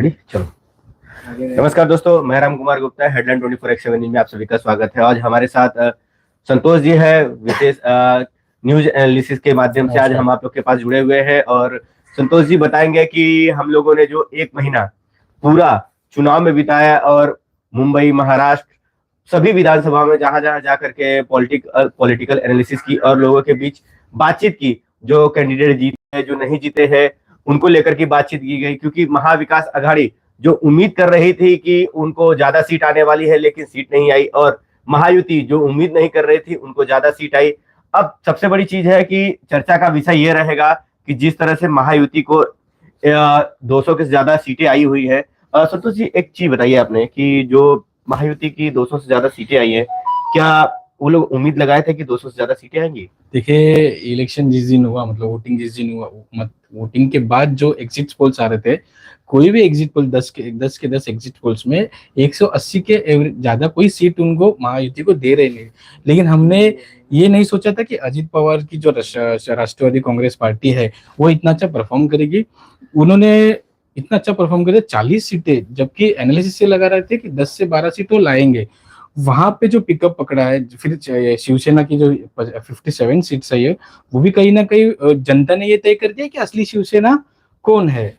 चलो। नमस्कार दोस्तों, मैं राम कुमार गुप्ता, हेडलाइन 24/7 न्यूज में आप सभी का स्वागत है। आज हमारे साथ संतोष जी है, विशेष न्यूज एनालिसिस के माध्यम से आज नमस्कार। हम आप लोग के पास जुड़े हुए हैं। और संतोष जी बताएंगे कि हम लोगों ने जो एक महीना पूरा चुनाव में बिताया और मुंबई, महाराष्ट्र, सभी विधानसभा में जहां जहां जाकर के पॉलिटिकल एनालिसिस की और लोगों के बीच बातचीत की, जो कैंडिडेट जीते हैं, जो नहीं जीते हैं, उनको लेकर की बातचीत की गई। क्योंकि महाविकास अघाड़ी जो उम्मीद कर रही थी कि उनको ज्यादा सीट आने वाली है, लेकिन सीट नहीं आई, और महायुति जो उम्मीद नहीं कर रही थी, उनको ज्यादा सीट आई। अब सबसे बड़ी चीज है कि चर्चा का विषय ये रहेगा कि जिस तरह से महायुति को 200 के ज्यादा सीटें आई हुई है। संतोष जी, एक चीज बताइए आपने कि जो महायुति की 200 से ज्यादा सीटें आई है, क्या वो लोग उम्मीद लगाए थे कि 200 से ज्यादा सीटें आएंगी? देखिए, इलेक्शन जिस दिन हुआ, मतलब वोटिंग जिस दिन हुआ, वोटिंग के बाद जो एग्जिट पोल्स आ रहे थे, कोई भी एग्जिट पोल 10 एग्जिट पोल्स में 180 के ज्यादा कोई सीट उनको महायुति को दे रहे नहीं। लेकिन हमने ये नहीं सोचा था कि अजित पवार की जो राष्ट्रवादी कांग्रेस पार्टी है वो इतना अच्छा परफॉर्म करेगी। उन्होंने इतना अच्छा परफॉर्म करे 40 सीटें, जबकि एनालिसिस से लगा रहे थे कि 10 से 12 सीट वो लाएंगे। वहां पे जो पिकअप पकड़ा है, फिर शिवसेना की जो 57 सीट्स है, वो भी कहीं ना कहीं जनता ने ये तय कर दिया कि असली शिवसेना कौन है।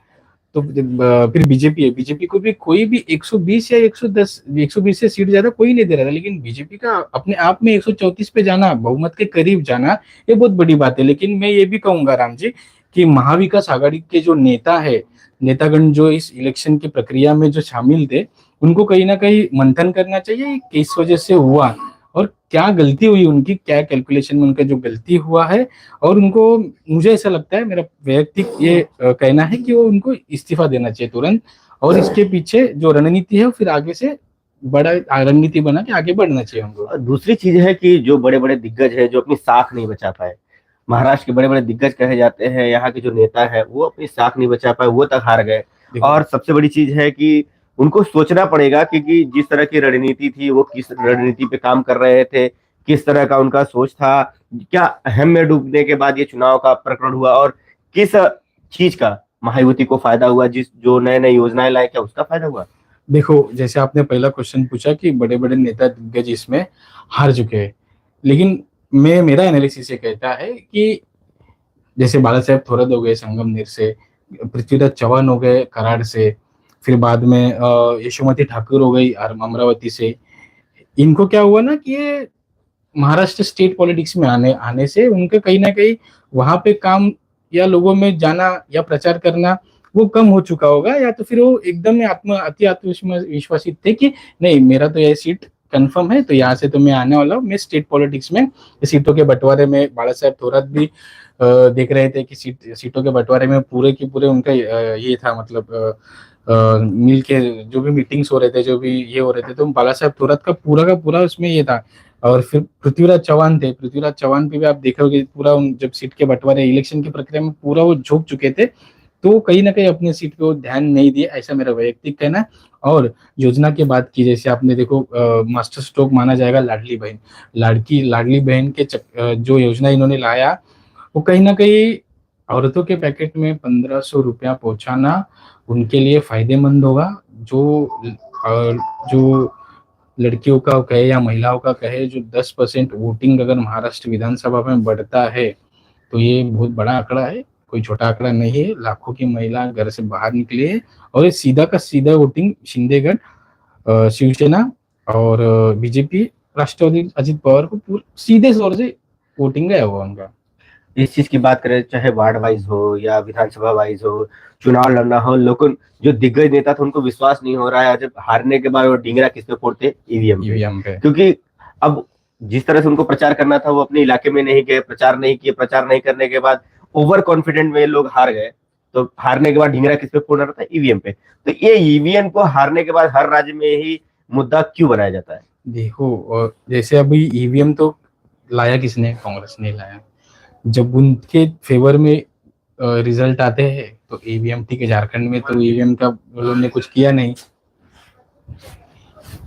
तो फिर बीजेपी है, बीजेपी को भी कोई भी 120 या 120 से सीट ज्यादा कोई नहीं दे रहा था, लेकिन बीजेपी का अपने आप में 134 पे जाना, बहुमत के करीब जाना, ये बहुत बड़ी बात है। लेकिन मैं ये भी कहूंगा राम जी कि महाविकास आघाड़ी के जो नेतागण जो इस इलेक्शन की प्रक्रिया में जो शामिल थे, उनको कहीं ना कहीं मंथन करना चाहिए कि किस वजह से हुआ और क्या गलती हुई उनकी, क्या कैलकुलेशन में उनका जो गलती हुआ है। और उनको, मुझे ऐसा लगता है, मेरा वैयक्तिक ये कहना है कि वो उनको इस्तीफा देना चाहिए तुरंत, और इसके पीछे जो रणनीति है फिर आगे से बड़ा रणनीति बना के आगे बढ़ना चाहिए उनको। दूसरी चीज है कि जो बड़े बड़े दिग्गज है, जो अपनी साख नहीं बचा पाए, महाराष्ट्र के बड़े बड़े दिग्गज कहे जाते हैं, यहाँ के जो नेता है वो अपनी साख नहीं बचा पाए, वो तक हार गए। और सबसे बड़ी चीज है कि उनको सोचना पड़ेगा कि जिस तरह की रणनीति थी, वो किस रणनीति पे काम कर रहे थे, किस तरह का उनका सोच था, क्या अहम में डूबने के बाद ये चुनाव का प्रकरण हुआ, और किस चीज का महायुति को फायदा हुआ, जिस जो नए नए योजनाएं लाए, क्या उसका फायदा हुआ? देखो, जैसे आपने पहला क्वेश्चन पूछा कि बड़े बड़े नेता दिग्गज इसमें हार चुके हैं, लेकिन मेरा एनालिसिस ये कहता है कि जैसे बाला साहेब थोरात हो गए संगमनेर से, पृथ्वीराज चौहान हो गए कराड़ से, फिर बाद में यशोमती ठाकुर हो गई अमरावती से। इनको क्या हुआ ना कि ये महाराष्ट्र स्टेट पॉलिटिक्स में आने आने से उनके कहीं ना कहीं वहां पे काम या लोगों में जाना या प्रचार करना वो कम हो चुका होगा, या तो फिर वो एकदम अति आत्मविश्वासित थे कि नहीं, मेरा तो यह सीट कंफर्म है, तो यहाँ से तो मैं आने वाला हूँ। मैं स्टेट पॉलिटिक्स में सीटों के बंटवारे में, बाला साहेब थोरात भी देख रहे थे कि सीटों के बंटवारे में पूरे की पूरे उनका ये था, मतलब मिल के जो भी मीटिंग्स हो रहे थे, जो भी ये हो रहे थे, तो बाला साहेब थोरात का पूरा उसमें ये था। और फिर पृथ्वीराज चौहान थे, पृथ्वीराज चौहान पे भी आप देखोगे पूरा जब सीट के बंटवारे इलेक्शन की प्रक्रिया में पूरा वो झोंक चुके थे, तो कहीं ना कहीं अपने सीट पे वो ध्यान नहीं दिया, ऐसा मेरा वैयक्तिक कहना है। और योजना की बात की, जैसे आपने देखो, मास्टर स्ट्रोक माना जाएगा लाडली बहन, लाडली बहन के जो योजना इन्होंने लाया, वो कहीं ना कहीं औरतों के पैकेट में 1500 रुपया पहुंचाना उनके लिए फायदेमंद होगा। जो लड़कियों का कहे या महिलाओं का कहे, जो 10% वोटिंग अगर महाराष्ट्र विधानसभा में बढ़ता है, तो ये बहुत बड़ा आंकड़ा है, कोई छोटा आंकड़ा नहीं है। लाखों की महिला घर से बाहर निकली है, और ये सीधा का सीधा वोटिंग शिंदेगढ़, शिवसेना और बीजेपी, राष्ट्रवादी अजित पवार को सीधे तौर से वोटिंग गया हुआ उनका। इस चीज की बात करें, चाहे वार्ड वाइज हो या विधानसभा वाइज हो, चुनाव लड़ना हो, लेकिन जो दिग्गज नेता था उनको विश्वास नहीं हो रहा है। जब हारने के बाद वो डींगरा किस पे फोड़ते? ईवीएम पे। क्योंकि अब जिस तरह से उनको प्रचार करना था, वो अपने इलाके में नहीं गए, प्रचार नहीं किए, प्रचार नहीं करने के बाद ओवर कॉन्फिडेंट में लोग हार गए। तो हारने के बाद डींगरा किस पे फोड़ रहा था? ईवीएम पे। तो ये ईवीएम को हारने के बाद हर राज्य में ही मुद्दा क्यों बनाया जाता है? देखो, जैसे अभी ईवीएम तो लाया किसने? कांग्रेस ने लाया। जब उनके फेवर में रिजल्ट आते हैं तो ईवीएम, ठीक है, झारखंड में तो ईवीएम का उन्होंने कुछ किया नहीं।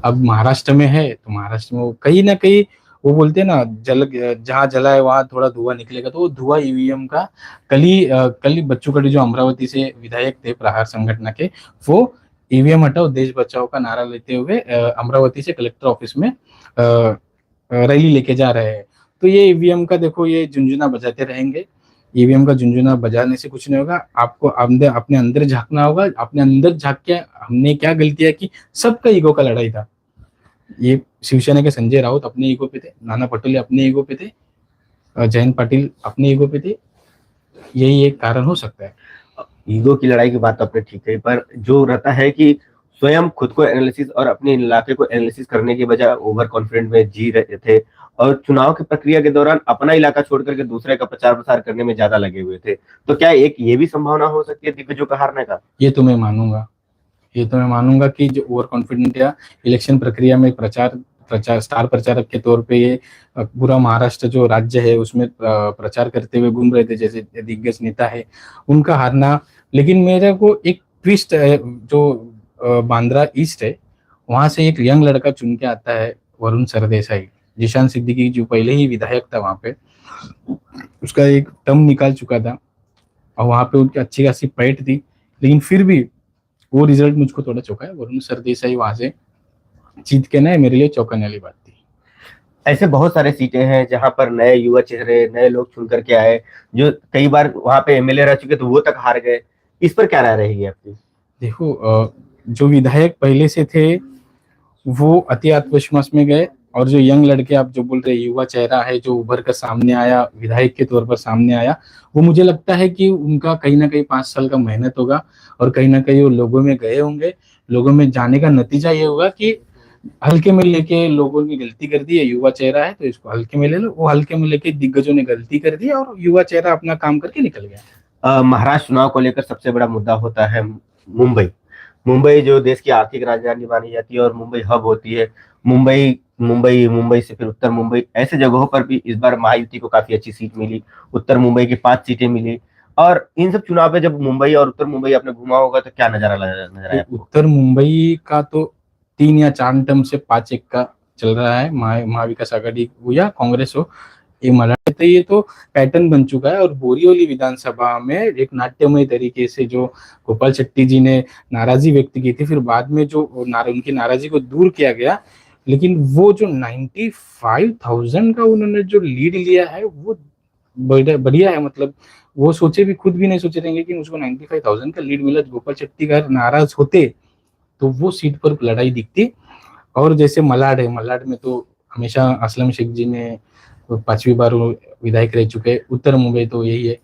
अब महाराष्ट्र में है, तो महाराष्ट्र में वो कहीं ना कहीं वो बोलते हैं ना, जहाँ जला है वहां थोड़ा धुआं निकलेगा, तो वो धुआं ईवीएम का। कल ही बच्चू कडू जो अमरावती से विधायक थे प्रहार संगठन के, वो ईवीएम हटाओ देश बचाओ का नारा लेते हुए अमरावती से कलेक्टर ऑफिस में रैली लेके जा रहे हैं। तो ये ईवीएम का देखो ये झुंझुना बजाते रहेंगे। ईवीएम का झुंझुना बजाने से कुछ नहीं होगा। आपको अंदर अपने अंदर झांकना होगा। अपने अंदर झांक के हमने क्या गलतियां की, सबका ईगो का लड़ाई था। ये शिवसेना के संजय राउत अपने ईगो पे थे, नाना पटोले अपने ईगो पे थे, जयंत पाटिल अपने ईगो पे थे। यही एक कारण हो सकता है। ईगो की लड़ाई की बात तो आपने ठीक कही, पर जो रहता है कि स्वयं खुद को एनालिसिस और अपने इलाके को एनालिसिस करने के बजाय ओवर कॉन्फिडेंट में जी रहे थे और चुनाव की प्रक्रिया के दौरान अपना इलाका छोड़ करके दूसरे का प्रचार प्रसार करने में ज्यादा लगे हुए थे। तो क्या एक ये भी संभावना हो सकती है दिग्गजों का हारने का? ये तो मैं मानूंगा। ये तो मैं मानूंगा कि जो ओवर कॉन्फिडेंट या इलेक्शन प्रक्रिया में प्रचार प्रचार स्टार प्रचारक के तौर पे ये पूरा महाराष्ट्र जो राज्य है उसमें प्रचार करते हुए घूम रहे थे जैसे दिग्गज नेता है, उनका हारना। लेकिन मेरे को एक ट्विस्ट है, जो बांद्रा ईस्ट है वहां से एक यंग लड़का चुन के आता है, वरुण सरदेसाई। जिशान सिद्दीकी जो पहले ही विधायक था वहां पे, उसका एक टर्म निकाल चुका था और वहां पे उनकी अच्छी खासी पैठ थी, लेकिन फिर भी वो रिजल्ट मुझको थोड़ा चौंका है। वरुण सरदेसाई वहां से जीत के ना, मेरे लिए चौंकाने वाली बात थी। ऐसे बहुत सारे सीटें हैं जहां पर नए युवा चेहरे, नए लोग चुन करके आए, जो कई बार वहां पे एमएलए रह चुके तो वो तक हार गए। इस पर क्या राय रहेगी आपकी? देखो जो विधायक पहले से थे वो अति आत्मविश्वास में गए, और जो यंग लड़के आप जो बोल रहे युवा चेहरा है जो उभर कर सामने आया, विधायक के तौर पर सामने आया, वो मुझे लगता है कि उनका कहीं ना कहीं 5 साल का मेहनत होगा और कहीं ना कहीं वो लोगों में गए होंगे। लोगों में जाने का नतीजा ये होगा कि हल्के में लेके लोगों ने गलती कर दी है, युवा चेहरा है तो इसको हल्के में ले लो, वो हल्के में लेके दिग्गजों ने गलती कर दी और युवा चेहरा अपना काम करके निकल गया। महाराष्ट्र चुनाव को लेकर सबसे बड़ा मुद्दा होता है मुंबई। मुंबई जो देश की आर्थिक राजधानी मानी जाती है और मुंबई हब होती है। मुंबई मुंबई मुंबई से फिर उत्तर मुंबई, ऐसे जगहों पर भी इस बार महायुति को काफी अच्छी सीट मिली। उत्तर मुंबई की 5 सीटें मिली। और इन सब चुनाव में जब मुंबई और उत्तर मुंबई आपने घुमा होगा तो क्या नजर आया तो आपको? उत्तर मुंबई का तो 3 या 4 टर्म से 5-1 का चल रहा है, महाविकास आघाड़ी हो या कांग्रेस हो, ये मला तो ये तो पैटर्न बन चुका है। और बोरीवली विधानसभा में एक नाट्यमय तरीके से जो गोपाल शेट्टी जी ने नाराजगी व्यक्त की थी, फिर बाद में जो उनकी नाराजगी को दूर किया गया, लेकिन वो जो 95,000 का उन्होंने जो लीड लिया है वो बढ़िया है। मतलब वो सोचे भी खुद भी नहीं सोचे रहेंगे कि मुझको 95,000 का लीड मिला। गोपाल शेट्टी अगर नाराज होते तो वो सीट पर लड़ाई दिखती। और जैसे मलाड है, मलाड में तो हमेशा असलम शेख जी ने 5वीं बार विधायक रह चुके। उत्तर मुंबई तो यही है।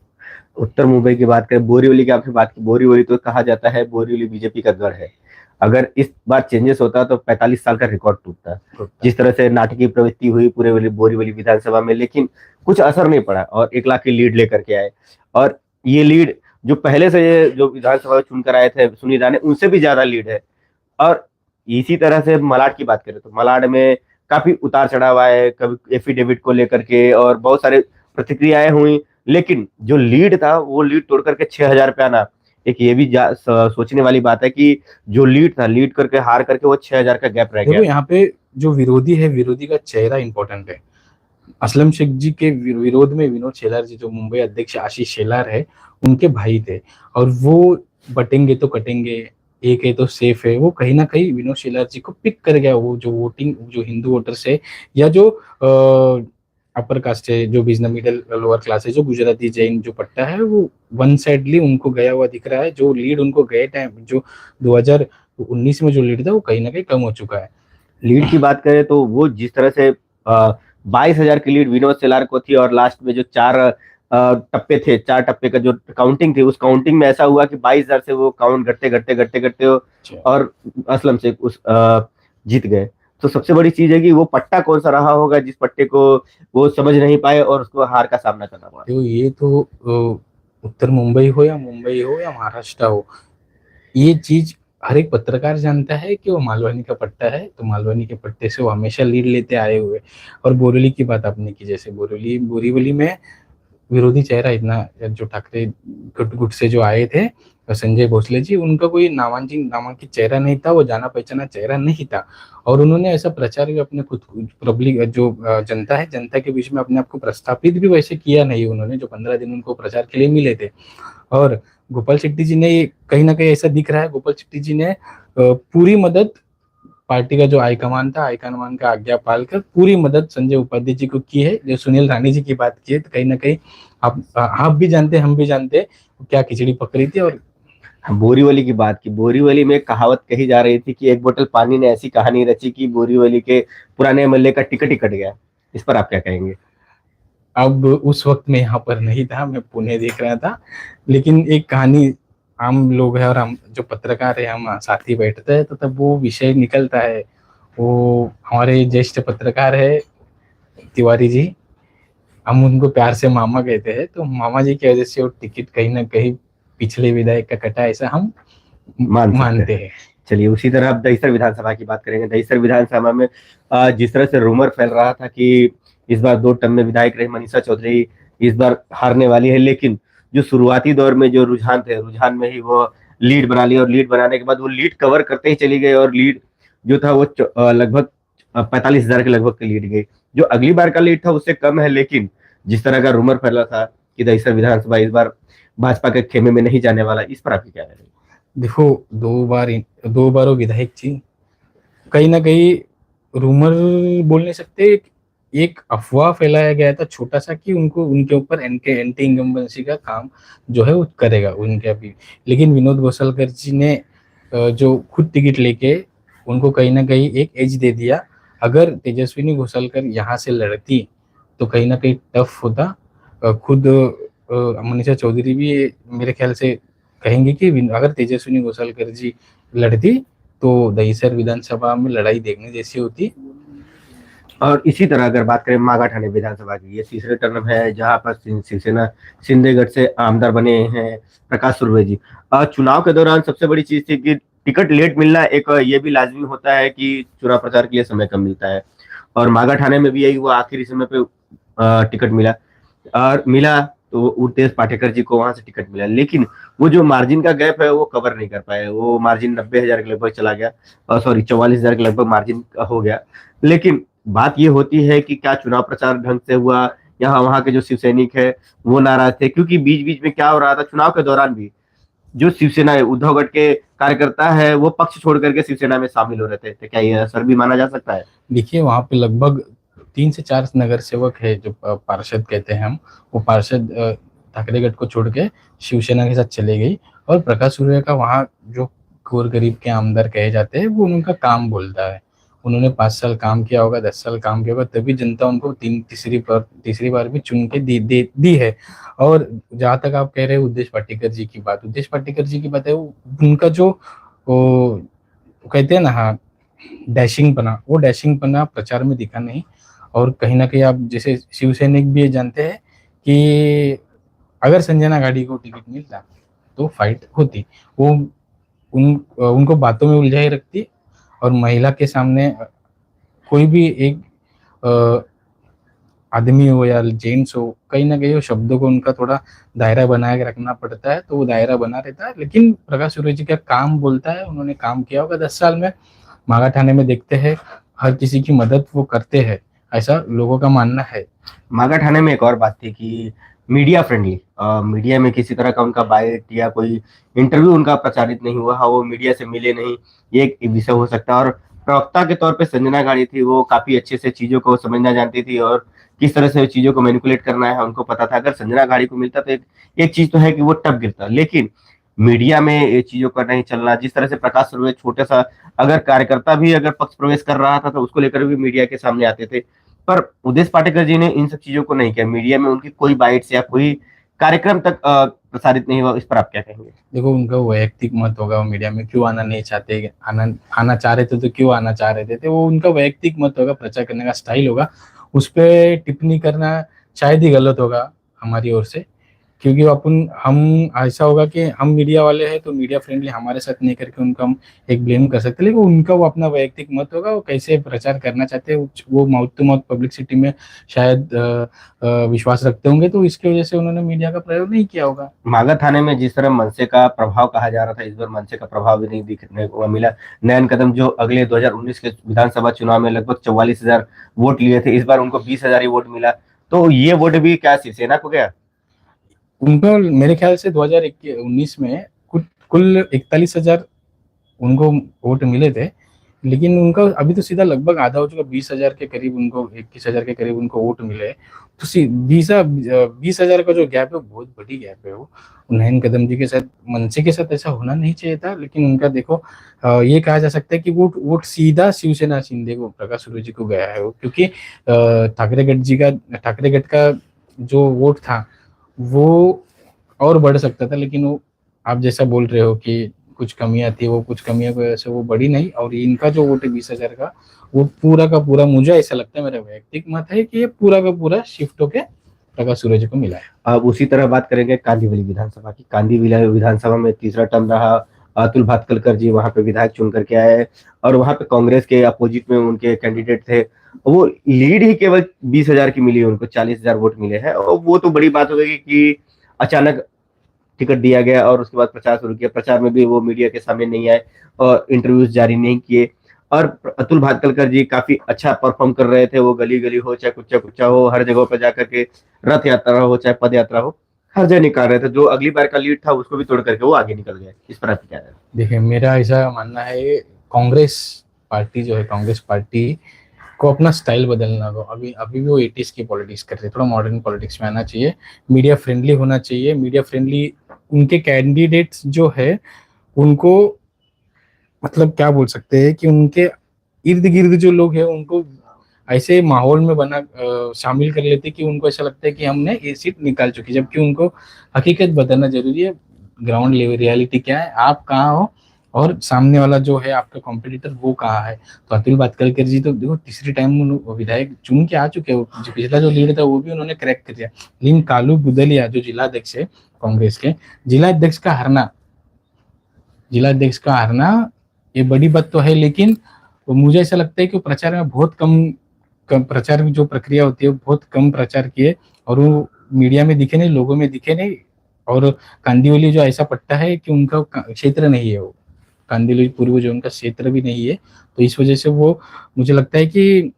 उत्तर मुंबई की बात करें, बोरीवली की आपने बात की, बोरीवली तो कहा जाता है बोरीवली बीजेपी का गढ़ है। अगर इस बार चेंजेस होता तो 45 साल का रिकॉर्ड टूटता। जिस तरह से नाटकीय प्रवृत्ति हुई पूरे बोरीवली विधानसभा में, लेकिन कुछ असर नहीं पड़ा और 1 लाख की लीड लेकर के आए। और ये लीड जो पहले से जो विधानसभा चुनकर आए थे सुनील राणे, उनसे भी ज्यादा लीड है। और इसी तरह से मलाड की बात करें तो मलाड में काफी उतार चढ़ाव आए, कभी एफिडेविट को लेकर के और बहुत सारे प्रतिक्रियाएं हुई, लेकिन जो लीड था वो लीड तोड़ करके 6,000 पे आना, एक ये भी सोचने वाली बात है कि जो लीड था, लीड करके हार करके वो 6,000 का गैप रह देखो गया। यहाँ पे जो विरोधी है, विरोधी का चेहरा इंपॉर्टेंट है। असलम शेख जी के विरोध में विनोद शेलार जी, जो मुंबई अध्यक्ष आशीष शेलार है, उनके भाई थे। और वो बटेंगे तो कटेंगे, एक है तो सेफ है, वो कहीं ना कहीं विनोद शेलार जी को पिक कर गया। वो जो वोटिंग जो हिंदू वोटर्स है या जो अपर कास्ट है, जो बिजनेस मिडिल लोअर क्लास है, जो गुजराती जैन जो पट्टा है, वो वन साइडली उनको गया हुआ दिख रहा है। जो लीड उनको गए टाइम जो 2019 में जो लीड था वो कहीं ना कहीं कम हो चुका है। लीड की बात करें तो वो जिस तरह से 22,000 की लीड विनोद सेलार को थी और लास्ट में जो 4 टप्पे का जो काउंटिंग थी, उस काउंटिंग में ऐसा हुआ कि 22,000 से वो काउंट घटते और असलम से जीत गए। तो सबसे बड़ी चीज है कि वो पट्टा कौन सा रहा होगा जिस पट्टे को वो समझ नहीं पाए और उसको हार का सामना करना पड़ा। तो ये तो उत्तर मुंबई हो या महाराष्ट्र हो, ये चीज हर एक पत्रकार जानता है कि वो मालवानी का पट्टा है, तो मालवानी के पट्टे से वो हमेशा लीड लेते आए हुए। और बोरीवली की बात आपने की, जैसे बोरीवली में विरोधी चेहरा इतना, जो ठाकरे गुट से जो आए थे संजय भोसले जी, उनका कोई नामांकित चेहरा नहीं था, वो जाना पहचाना चेहरा नहीं था। और उन्होंने ऐसा प्रचार भी अपने खुद पब्लिक जो जनता है, जनता के बीच में अपने आप को प्रस्थापित भी वैसे किया नहीं उन्होंने, जो 15 दिन उनको प्रचार के लिए मिले थे। और गोपाल शेट्टी जी ने कहीं ना कहीं ऐसा दिख रहा है, गोपाल शेट्टी जी ने पूरी मदद पार्टी का जो हाईकमान था, हाईकमान का आज्ञा पालकर पूरी मदद संजय उपाध्याय जी को की है। जो सुनील राणी जी की बात की है, तो कहीं ना कहीं आप भी जानते, हम भी जानते क्या खिचड़ी पकड़ी थी। और बोरीवली की बात की, बोरीवली में कहावत कही जा रही थी कि एक बोतल पानी ने ऐसी कहानी रची कि बोरीवली के पुराने एमएलए का टिकट ही कट गया। इस पर आप क्या कहेंगे? अब उस वक्त मैं यहाँ पर नहीं था, मैं पुणे देख रहा था, लेकिन एक कहानी, हम लोग हैं और हम जो पत्रकार है, हम साथ ही बैठते हैं, तो तब वो विषय निकलता है। वो हमारे ज्येष्ठ पत्रकार है तिवारी जी, हम उनको प्यार से मामा कहते हैं, तो मामा जी की वजह से वो टिकट कहीं ना कहीं पिछले विधायक का कटा, ऐसा हम मान सकते मानते हैं। हैं। चलिए, उसी तरह अब दहिसर विधानसभा की बात करेंगे। दहिसर विधानसभा में जिस तरह से रूमर फैल रहा था कि इस बार 2 टर्म में विधायक रही मनीषा चौधरी इस बार हारने वाली है, लेकिन जो शुरुआती दौर में जो रुझान थे, रुझान में ही वो लीड बना ली, और लीड बनाने के बाद वो लीड कवर करते ही चली गई, और लीड जो था वो लगभग 45,000 के लगभग लीड गई। जो अगली बार का लीड था उससे कम है, लेकिन जिस तरह का रूमर फैला था कि दहिसर विधानसभा इस बार भाजपा के खेमे में नहीं जाने वाला, इस पर आपकी क्या राय है? देखो, दो बार वो विधायक जी, कहीं ना कहीं रूमर बोल नहीं सकते, एक अफवाह फैलाया गया था छोटा सा कि उनको, उनके ऊपर एंटी इंकम्बेंसी का काम जो है वो करेगा उनके अभी। लेकिन विनोद गोसालकर जी ने जो खुद टिकट लेके उनको कहीं ना कहीं एक एज दे दिया। अगर तेजस्विनी घोषालकर यहाँ से लड़ती तो कहीं ना कहीं टफ होता। खुद मनीषा चौधरी भी मेरे ख्याल से कहेंगे कि अगर तेजस्विनी घोषालकर जी लड़ती तो दहिसर विधानसभा में लड़ाई देखने जैसी होती। और इसी तरह अगर बात करें मागाठाणे विधानसभा की, ये तीसरे टर्म है जहां पर शिवसेना सिंधेगढ़ से आमदार बने हैं प्रकाश सुरवे जी। चुनाव के दौरान सबसे बड़ी चीज थी कि टिकट लेट मिलना एक ये भी लाजमी होता है कि चुनाव प्रचार के लिए समय कम मिलता है, और मागाठाणे में भी यही हुआ, आखिरी समय पे टिकट मिला, और मिला तो उतेश पाटेकर जी को वहां से टिकट मिला, लेकिन वो जो मार्जिन का गैप है वो कवर नहीं कर पाए। वो मार्जिन 90,000 के लगभग चला गया, सॉरी 44,000 के लगभग मार्जिन हो गया। लेकिन बात ये होती है कि क्या चुनाव प्रचार ढंग से हुआ, यहाँ वहां के जो शिव सैनिक है वो नाराज थे, क्योंकि बीच बीच में क्या हो रहा था चुनाव के दौरान भी, जो शिवसेना है, उद्धव गढ़ के कार्यकर्ता है, वो पक्ष छोड़ करके शिवसेना में शामिल हो रहे थे। तो क्या ये असर भी माना जा सकता है? देखिए, वहां पे लगभग 3 से 4 नगर सेवक है जो पार्षद कहते हैं हम, वो पार्षद ठाकरेगढ़ को छोड़ के शिवसेना के साथ चले गई। और प्रकाश सूर्य का वहाँ जो गोर गरीब के आमदार कहे जाते हैं, वो उनका काम बोलता है। उन्होंने 5 साल काम किया होगा, 10 साल काम किया होगा, तभी जनता उनको तीसरी बार भी चुन के दी है। और जहां तक आप कह रहे हैं उद्देश पाटिकर जी की बात, उद्देश पाटिकर जी की बात है, उनका जो वो कहते हैं ना, हाँ, डैशिंग पना, वो डैशिंग पना प्रचार में दिखा नहीं। और कहीं ना कहीं आप जैसे शिव सैनिक भी ये जानते हैं कि अगर संजना गाड़ी को टिकट मिलता तो फाइट होती। वो उनको बातों में उलझाई रखती, और महिला के सामने कोई भी एक आदमी हो या जेंट्स हो, कहीं ना कहीं वो शब्दों को उनका थोड़ा दायरा बना के रखना पड़ता है, तो वो दायरा बना रहता है। लेकिन प्रकाश सूर्य जी का काम बोलता है, उन्होंने काम किया होगा 10 साल में। मागा थाने में देखते हैं हर किसी की मदद वो करते हैं, ऐसा लोगों का मानना है। मागाठाणे में एक और बात थी कि मीडिया फ्रेंडली, मीडिया में किसी तरह का उनका बाइट या कोई इंटरव्यू उनका प्रचारित नहीं हुआ, हाँ, वो मीडिया से मिले नहीं, ये एक विषय हो सकता है। और प्रवक्ता के तौर पे संजना गाड़ी थी, वो काफी अच्छे से चीजों को समझना जानती थी, और किस तरह से चीजों को मैनिपुलेट करना है उनको पता था। अगर संजना गाड़ी को मिलता तो एक चीज तो है कि वो टप गिरता, लेकिन मीडिया में ये चीजों का नहीं चलना, जिस तरह से प्रकाश सुरवे छोटा सा अगर कार्यकर्ता भी अगर पक्ष प्रवेश कर रहा था तो उसको लेकर भी मीडिया के सामने आते थे, पर उदेश पाटेकर जी ने इन सब चीजों को नहीं किया। मीडिया में उनकी कोई बाइट्स या कोई कार्यक्रम तक प्रसारित नहीं हुआ। इस पर आप क्या कहेंगे? देखो, उनका वैयक्तिक मत होगा, वो मीडिया में क्यों आना नहीं चाहते, आना चाह रहे थे तो क्यों आना चाह रहे थे, वो उनका वैयक्तिक मत होगा, प्रचार करने का स्टाइल होगा। उस पर टिप्पणी करना शायद ही गलत होगा हमारी ओर से, क्योंकि हम ऐसा होगा कि हम मीडिया वाले हैं तो मीडिया फ्रेंडली हमारे साथ नहीं करके उनका हम एक ब्लेम कर सकते हैं। लेकिन उनका वो अपना वैयक्तिक मत होगा, वो कैसे प्रचार करना चाहते हैं, वो माउथ टू माउथ पब्लिसिटी में शायद विश्वास रखते होंगे, तो इसकी वजह से उन्होंने मीडिया का प्रयोग नहीं किया होगा। मागा थाने में जिस तरह मनसे का प्रभाव कहा जा रहा था, इस बार मनसे का प्रभाव भी नहीं दिखने को मिला। नयन कदम जो अगले 2019 के विधानसभा चुनाव में लगभग 44,000 वोट लिए थे, इस बार उनको 20,000 ही वोट मिला, तो ये वोट भी क्या शिवसेना को गया? उनको मेरे ख्याल से 2019 में कुल 41,000 उनको वोट मिले थे, लेकिन उनका अभी तो सीधा लगभग आधा हो चुका, 20,000 के करीब उनको, 21,000 के करीब उनको वोट मिले। तो 20,000 का जो गैप है वो बहुत बड़ी गैप है। वो नयन कदम जी के साथ, मनसे के साथ ऐसा होना नहीं चाहिए था, लेकिन उनका देखो ये कहा जा सकता है कि वोट वोट सीधा शिवसेना शिंदे को, प्रकाश सूर्य जी को गया है वो, क्योंकि ठाकरे गट का जो वोट था वो और बढ़ सकता था, लेकिन वो आप जैसा बोल रहे हो कि कुछ कमियां थी, वो कुछ कमियों की वजह से वो बढ़ी नहीं। और इनका जो वोट है 20,000 का, वो पूरा का पूरा, मुझे ऐसा लगता है, मेरा वैयक्तिक मत है कि ये पूरा का पूरा शिफ्ट होके प्रकाश सूरज को मिला है। अब उसी तरह बात करेंगे कांदीवली विधानसभा की। कांदीवली विधानसभा में तीसरा टर्म रहा अतुल भातखलकर जी वहां पे विधायक चुन करके आए, और वहां पे कांग्रेस के अपोजिट में उनके कैंडिडेट थे। वो लीड ही केवल 20,000 की मिली, उनको 40,000 वोट मिले हैं, और वो तो बड़ी बात हो गई कि अचानक टिकट दिया गया और उसके बाद प्रचार शुरू किया। प्रचार में भी वो मीडिया के सामने नहीं आए और इंटरव्यूज जारी नहीं किए। और अतुल भातखलकर जी काफी अच्छा परफॉर्म कर रहे थे, वो गली गली हो चाहे कुच्चा कुच्चा हो, हर जगह पर जाकर के, रथ यात्रा हो चाहे पद यात्रा हो, हर जगह निकाल रहे थे। जो अगली बार का लीड था उसको भी तोड़ करके वो आगे निकल गए। इस पर आप क्या है? देखिए, मेरा ऐसा मानना है, कांग्रेस पार्टी जो है, कांग्रेस पार्टी को अपना स्टाइल बदलना हो। अभी अभी भी वो 80s की पॉलिटिक्स कर रही है, थोड़ा मॉडर्न पॉलिटिक्स में आना चाहिए, मीडिया फ्रेंडली होना चाहिए। मीडिया फ्रेंडली उनके कैंडिडेट्स जो है उनको, मतलब क्या बोल सकते हैं कि उनके इर्द गिर्द जो लोग हैं उनको ऐसे माहौल में शामिल कर लेते कि उनको ऐसा लगता है कि हमने ये सीट निकाल चुकी, जबकि उनको हकीकत बताना जरूरी है। ग्राउंड लेवल रियलिटी क्या है, आप कहाँ हो और सामने वाला जो है आपका कॉम्पिटिटर वो कहाँ है। तो अतुल भातखलकर जी तो देखो तीसरी टाइम विधायक चुन के आ चुके हैं, जो पिछला जो लीड था वो भी उन्होंने क्रैक कर दिया। लेकिन कालू बुदलिया जो जिला अध्यक्ष है कांग्रेस के, जिला अध्यक्ष का हारना, जिला अध्यक्ष का हारना ये बड़ी बात तो है, लेकिन वो मुझे ऐसा लगता है कि प्रचार में बहुत कम प्रचार की जो प्रक्रिया होती है बहुत कम प्रचार किए, और वो मीडिया में दिखे नहीं, लोगों में दिखे नहीं। और कांदिवली जो ऐसा पट्टा है कि उनका क्षेत्र नहीं है, वो कांदिवली पूर्व जो उनका क्षेत्र भी नहीं है, तो इस वजह से वो, मुझे लगता है कि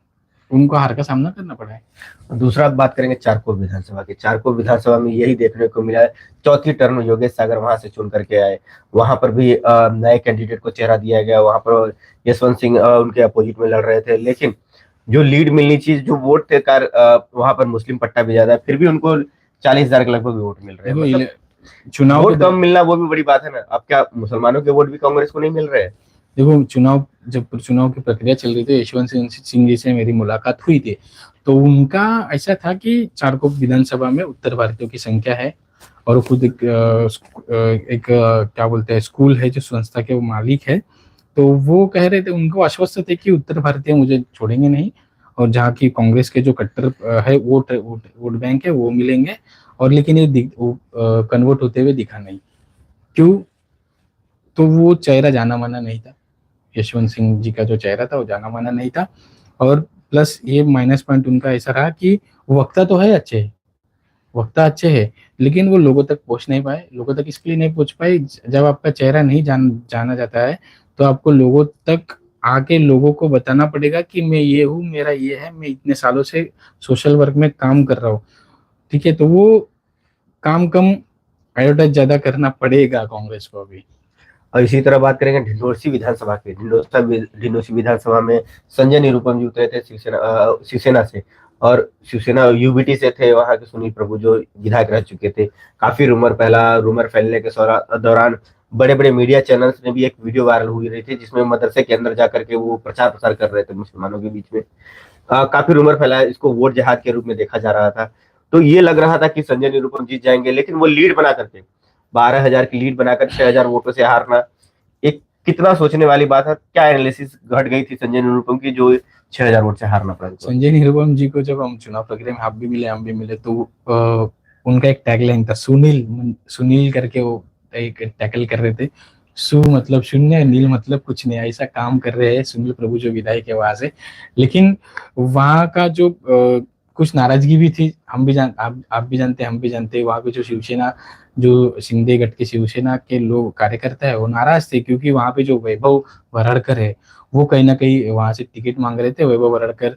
उनको हार का सामना करना पड़ा है। दूसरा बात करेंगे चारकोल विधानसभा की। चारकोल विधानसभा में यही देखने को मिला है, चौथी टर्म योगेश सागर वहां से चुन करके आए। वहां पर भी नए कैंडिडेट को चेहरा दिया गया। वहां पर यशवंत सिंह उनके अपोजिट में लड़ रहे थे, लेकिन जो लीड मिलनी चाहिए, जो वोट थे वहां पर मुस्लिम पट्टा भी ज्यादा है, फिर भी उनको 40,000 के लगभग वोट मिल रहे हैं। मतलब चुनाव वोट कम मिलना वो भी बड़ी बात है ना। अब क्या मुसलमानों के वोट भी कांग्रेस को नहीं मिल रहे हैं? देखो, जब चुनाव की प्रक्रिया चल रही थी, यशवंत सिंह जी से मेरी मुलाकात हुई थी, तो उनका ऐसा था कि चारकोप विधानसभा में उत्तर भारतीयों की संख्या है, और खुद क्या बोलते हैं, स्कूल है जो संस्था के वो मालिक है। तो वो कह रहे थे, उनको आश्वस्त थे कि उत्तर भारतीय मुझे छोड़ेंगे नहीं, और जहाँ की कांग्रेस के जो कट्टर है वोट बैंक है वो मिलेंगे, और लेकिन ये कन्वर्ट होते हुए दिखा नहीं। क्यों? तो वो चेहरा जाना माना नहीं था, यशवंत सिंह जी का जो चेहरा था वो जाना माना नहीं था। और प्लस ये माइनस पॉइंट उनका ऐसा रहा कि वक्ता तो है अच्छे, वक्ता अच्छे है, लेकिन वो लोगों तक पहुंच नहीं पाए। लोगों तक इसलिए नहीं पहुंच पाए, जब आपका चेहरा नहीं जाना जाता है तो आपको लोगों तक आके लोगों को बताना पड़ेगा कि मैं ये हूँ, मेरा ये है, मैं इतने सालों से सोशल वर्क में काम कर रहा हूँ। ठीक है, तो वो काम कम, एडवर्टाइज ज्यादा करना पड़ेगा कांग्रेस को अभी। और इसी तरह बात करेंगे ढिंडोरसी विधानसभा की। ढिंडोरसी विधानसभा में संजय निरुपम जी उतरे थे शिवसेना से, और शिवसेना यूबीटी से थे वहां के सुनील प्रभु जो विधायक रह चुके थे। काफी रूमर फैलने के दौरान बड़े बड़े मीडिया चैनल्स ने भी एक वीडियो वायरल हुई रही थी, जिसमें मदरसे के अंदर जाकर के वो प्रचार प्रसार कर रहे थे मुसलमानों के बीच में। काफी रूमर फैला, इसको वोट जिहाद के रूप में देखा जा रहा था। तो ये लग रहा था कि संजय निरुपम जीत जाएंगे, लेकिन वो लीड बना करके 12,000 की लीड बनाकर 6,000 वोटों से हारना एक कितना सोचने वाली बात है। क्या एनालिसिस घट गई थी संजय निरुपम की जो 6,000 वोट से हारना पड़ा? संजय निरुपम जी को जब हम चुनाव प्रक्रिया में आप भी मिले हम भी मिले, तो उनका एक टैगलाइन था, सुनील करके वो एक टैकल कर रहे थे। सु मतलब शून्य, नील मतलब कुछ नहीं, ऐसा काम कर रहे हैं सुनील प्रभु जो विधायक है वहां से। लेकिन वहां का जो कुछ नाराजगी भी थी, हम भी आप भी जानते हैं, हम भी जानते हैं, वहां पे जो शिवसेना, जो शिंदे गट के शिवसेना के लोग कार्यकर्ता है वो नाराज थे, क्योंकि वहां पे जो वैभव वराडकर है वो कहीं ना कहीं वहां से टिकट मांग रहे थे। वैभव वराडकर,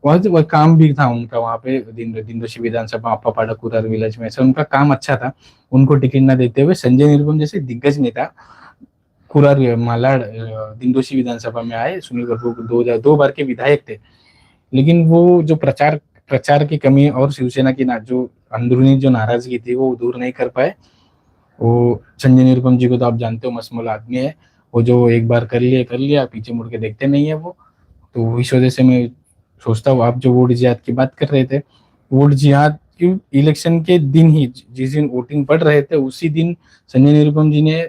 वह काम भी था उनका वहां पे दिंडोशी विधानसभा अप्पापाड़ा कुरार विलेज में, ऐसा उनका काम अच्छा था। उनको टिकट ना देते हुए संजय निरुपम जैसे दिग्गज नेता कुरार मालाड दिंडोशी विधानसभा में आए। सुनील कपूर 2 बार के विधायक थे, लेकिन वो जो प्रचार प्रचार की कमी और शिवसेना की जो अंदरूनी जो नाराजगी थी वो दूर नहीं कर पाए। वो संजय निरुपम जी को तो आप जानते हो, मसमोल आदमी है। वो जो एक बार कर लिया, पीछे मुड़ के देखते नहीं है वो। तो इस वजह से मैं सोचता हूँ, आप जो वोट जिहाद की बात कर रहे थे, वोट जिहाद की इलेक्शन के दिन ही, जिस दिन वोटिंग पड़ रहे थे उसी दिन संजय निरुपम जी ने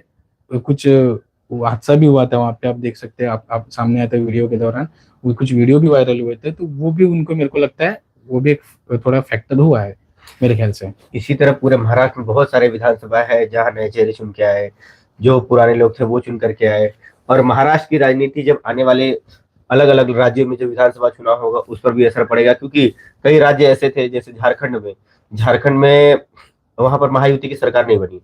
कुछ हादसा भी हुआ था वहां पे, आप देख सकते हैं, आप सामने आते वीडियो के दौरान वो कुछ वीडियो भी वायरल हुए थे। तो वो भी उनको, मेरे को लगता है वो भी एक थोड़ा फैक्टर हुआ है मेरे ख्याल से। इसी तरह पूरे महाराष्ट्र में बहुत सारे विधानसभा है जहाँ नए चेहरे चुन के आए, जो पुराने लोग थे वो चुन करके आए। और महाराष्ट्र की राजनीति जब आने वाले अलग अलग राज्यों में जो विधानसभा चुनाव होगा उस पर भी असर पड़ेगा, क्योंकि कई राज्य ऐसे थे जैसे झारखंड में वहां पर महायुति की सरकार नहीं बनी,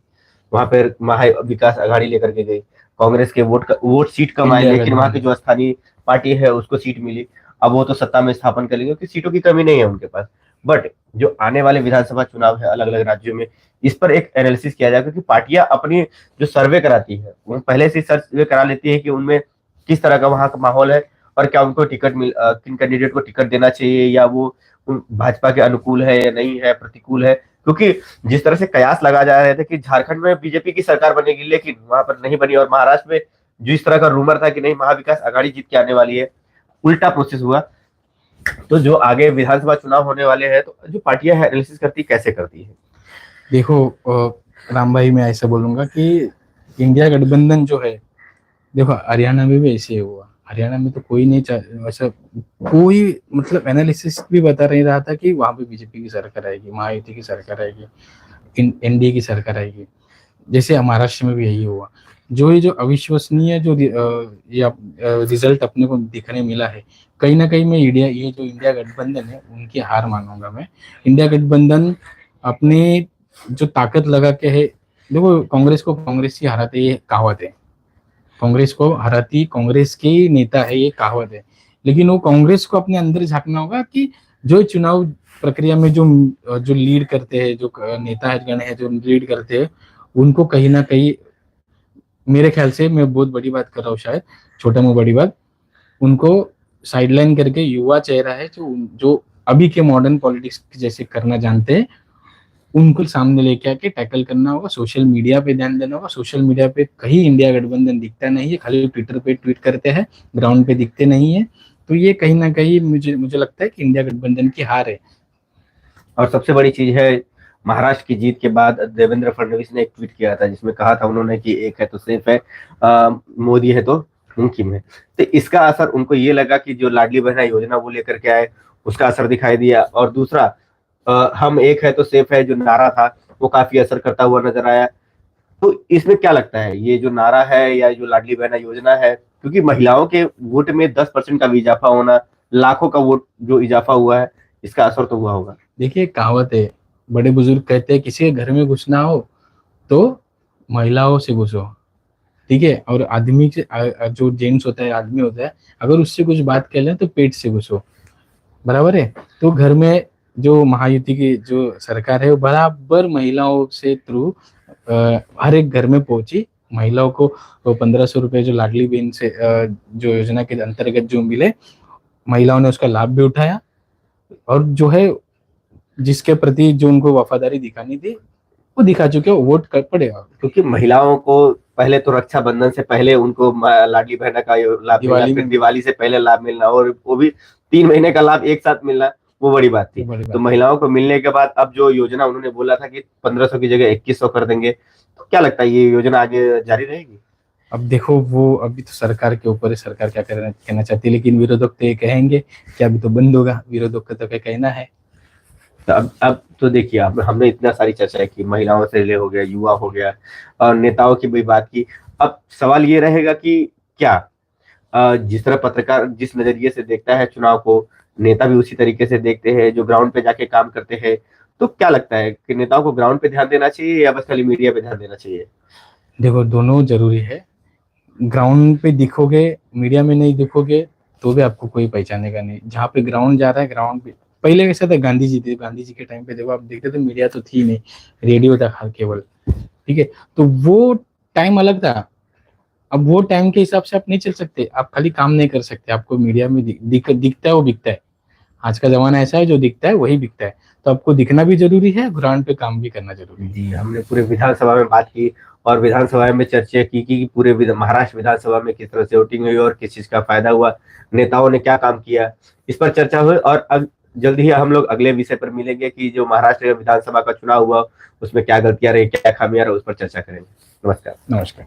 वहां पर महा विकास आघाड़ी लेकर के गई। कांग्रेस के वोट सीट कम आए, इंडिया लेकिन वहां की गठबंधन। जो स्थानीय पार्टी है उसको सीट मिली। अब वो तो सत्ता में स्थापन कर लेंगे क्योंकि सीटों की कमी नहीं है उनके पास। बट जो आने वाले विधानसभा चुनाव है अलग अलग राज्यों में, इस पर एक एनालिसिस किया जाए, क्योंकि पार्टियां अपनी जो सर्वे कराती है वो पहले से सर्वे करा लेती है कि उनमें किस तरह का वहां का माहौल है, और क्या उनको किन कैंडिडेट को टिकट देना चाहिए, या वो भाजपा के अनुकूल है या नहीं है, प्रतिकूल है। क्योंकि जिस तरह से कयास लगा जा रहे थे कि झारखंड में बीजेपी की सरकार बनेगी, लेकिन वहां पर नहीं बनी, और महाराष्ट्र में जो इस तरह का रूमर था कि नहीं महाविकास आघाड़ी जीत के आने वाली है, उल्टा प्रोसेस हुआ। तो जो आगे विधानसभा चुनाव होने वाले हैं, तो जो पार्टियां है एनालिसिस करती कैसे करती है? देखो राम भाई, मैं ऐसा बोलूंगा कि इंडिया गठबंधन जो है, देखो हरियाणा में भी ऐसे ही हुआ। हरियाणा में तो कोई नहीं वैसा, कोई मतलब एनालिसिस भी बता नहीं रहा था कि वहां पे बीजेपी की सरकार आएगी, महायुति की सरकार आएगी, एनडीए की सरकार आएगी। जैसे महाराष्ट्र में भी यही हुआ। जो ये जो अविश्वसनीय जो रिजल्ट अपने को दिखने मिला है, कहीं ना कहीं मैं ये जो इंडिया गठबंधन है उनकी हार मानूंगा मैं। इंडिया गठबंधन अपने जो ताकत लगा के है, देखो कांग्रेस को कांग्रेस ही हराते, ये कहावत है। कांग्रेस को हराती कांग्रेस के नेता है, ये कहावत है। लेकिन वो कांग्रेस को अपने अंदर झांकना होगा कि जो चुनाव प्रक्रिया में जो जो लीड करते हैं, जो नेता गण है जो लीड करते हैं, उनको कहीं ना कहीं, मेरे ख्याल से, मैं बहुत बड़ी बात कर रहा हूँ शायद, छोटा मुंह बड़ी बात, उनको साइडलाइन करके युवा चेहरा है जो जो अभी के मॉडर्न पॉलिटिक्स जैसे करना जानते हैं, उनको सामने लेके आके टैकल करना होगा। सोशल मीडिया पे ध्यान देना होगा। सोशल मीडिया पे कहीं इंडिया गठबंधन दिखता नहीं है, खाली ट्विटर पे ट्वीट करते हैं, ग्राउंड पे दिखते नहीं है। तो ये कहीं ना कहीं मुझे मुझे लगता है कि इंडिया गठबंधन की हार है। और सबसे बड़ी चीज है, महाराष्ट्र की जीत के बाद देवेंद्र फडणवीस ने एक ट्वीट किया था जिसमें कहा था उन्होंने कि एक है तो सेफ है, मोदी है तो मुमकिन है। तो इसका असर उनको ये लगा कि जो लाडली बहना योजना वो लेकर के आए, उसका असर दिखाई दिया। और दूसरा, हम एक है तो सेफ है जो नारा था वो काफी असर करता हुआ नजर आया। तो इसमें क्या लगता है, ये जो नारा है या जो लाडली बहना योजना है, क्योंकि महिलाओं के वोट में 10% का भी इजाफा होना, लाखों का वोट जो इजाफा हुआ है, इसका असर तो हुआ होगा। देखिए कहावत है, बड़े बुजुर्ग कहते हैं, किसी के घर में घुसना हो तो महिलाओं से घुसो, ठीक है। और आदमी से जो जेंट्स होता है, आदमी होता है, अगर उससे कुछ बात कर लें तो पेट से घुसो, बराबर है। तो घर में जो महायुति की जो सरकार है वो बराबर महिलाओं से थ्रू हर एक घर में पहुंची। महिलाओं को 1500 रुपए जो लाडली बहन से जो योजना के अंतर्गत जो मिले, महिलाओं ने उसका लाभ भी उठाया। और जो है, जिसके प्रति जो उनको वफादारी दिखानी थी वो दिखा चुके, वोट कर पड़ेगा। क्योंकि महिलाओं को पहले तो रक्षाबंधन से पहले उनको लाडली बहना का लाभ मिलना, दिवाली फिर में दिवाली से पहले लाभ मिलना, और वो भी 3 महीने का लाभ एक साथ मिलना, वो बड़ी बात थी। बड़ी तो बात। महिलाओं को मिलने के बाद अब जो योजना उन्होंने बोला था कि 1500 की जगह 2100 कर देंगे, तो क्या लगता है ये योजना आगे जारी रहेगी? अब देखो, वो अभी तो सरकार के ऊपर है, सरकार क्या करना कहना चाहती है। लेकिन विरोधक तो ये कहेंगे कि अभी तो बंद होगा, विरोधक का तो क्या कहना है। तो अब तो देखिए, अब हमने इतना सारी चर्चा की, महिलाओं से ले हो गया, युवा हो गया, और नेताओं की भी बात की। अब सवाल ये रहेगा कि क्या जिस तरह पत्रकार जिस नजरिए से देखता है चुनाव को, नेता भी उसी तरीके से देखते हैं जो ग्राउंड पे जाके काम करते हैं। तो क्या लगता है कि नेताओं को ग्राउंड पे ध्यान देना चाहिए या बस खाली मीडिया पे ध्यान देना चाहिए? देखो दोनों जरूरी है। ग्राउंड पे दिखोगे, मीडिया में नहीं दिखोगे, तो भी आपको कोई पहचानेगा नहीं। जहाँ पे ग्राउंड जा रहा है, ग्राउंड पे पहले कैसा था, गांधी जी थे, गांधी जी के टाइम पे देखो आप देखते थे, मीडिया तो थी नहीं, रेडियो था केवल, ठीक है। तो वो टाइम अलग था। अब वो टाइम के हिसाब से आप नहीं चल सकते, आप खाली काम नहीं कर सकते, आपको मीडिया में दिखता है वो बिकता है। आज का जमाना ऐसा है, जो दिखता है वही बिकता है, तो आपको दिखना भी जरूरी है, ग्राउंड पे काम भी करना जरूरी है। जी, हमने पूरे विधानसभा में बात की और विधानसभा में चर्चा की कि पूरे महाराष्ट्र विधानसभा में किस तरह से वोटिंग हुई और किस चीज का फायदा हुआ, नेताओं ने क्या काम किया, इस पर चर्चा हुई। और अब जल्दी ही हम लोग अगले विषय पर मिलेंगे कि जो महाराष्ट्र विधानसभा का चुनाव हुआ उसमें क्या गलतियां रही, क्या खामियां रही, उस पर चर्चा करेंगे। नमस्कार। नमस्कार।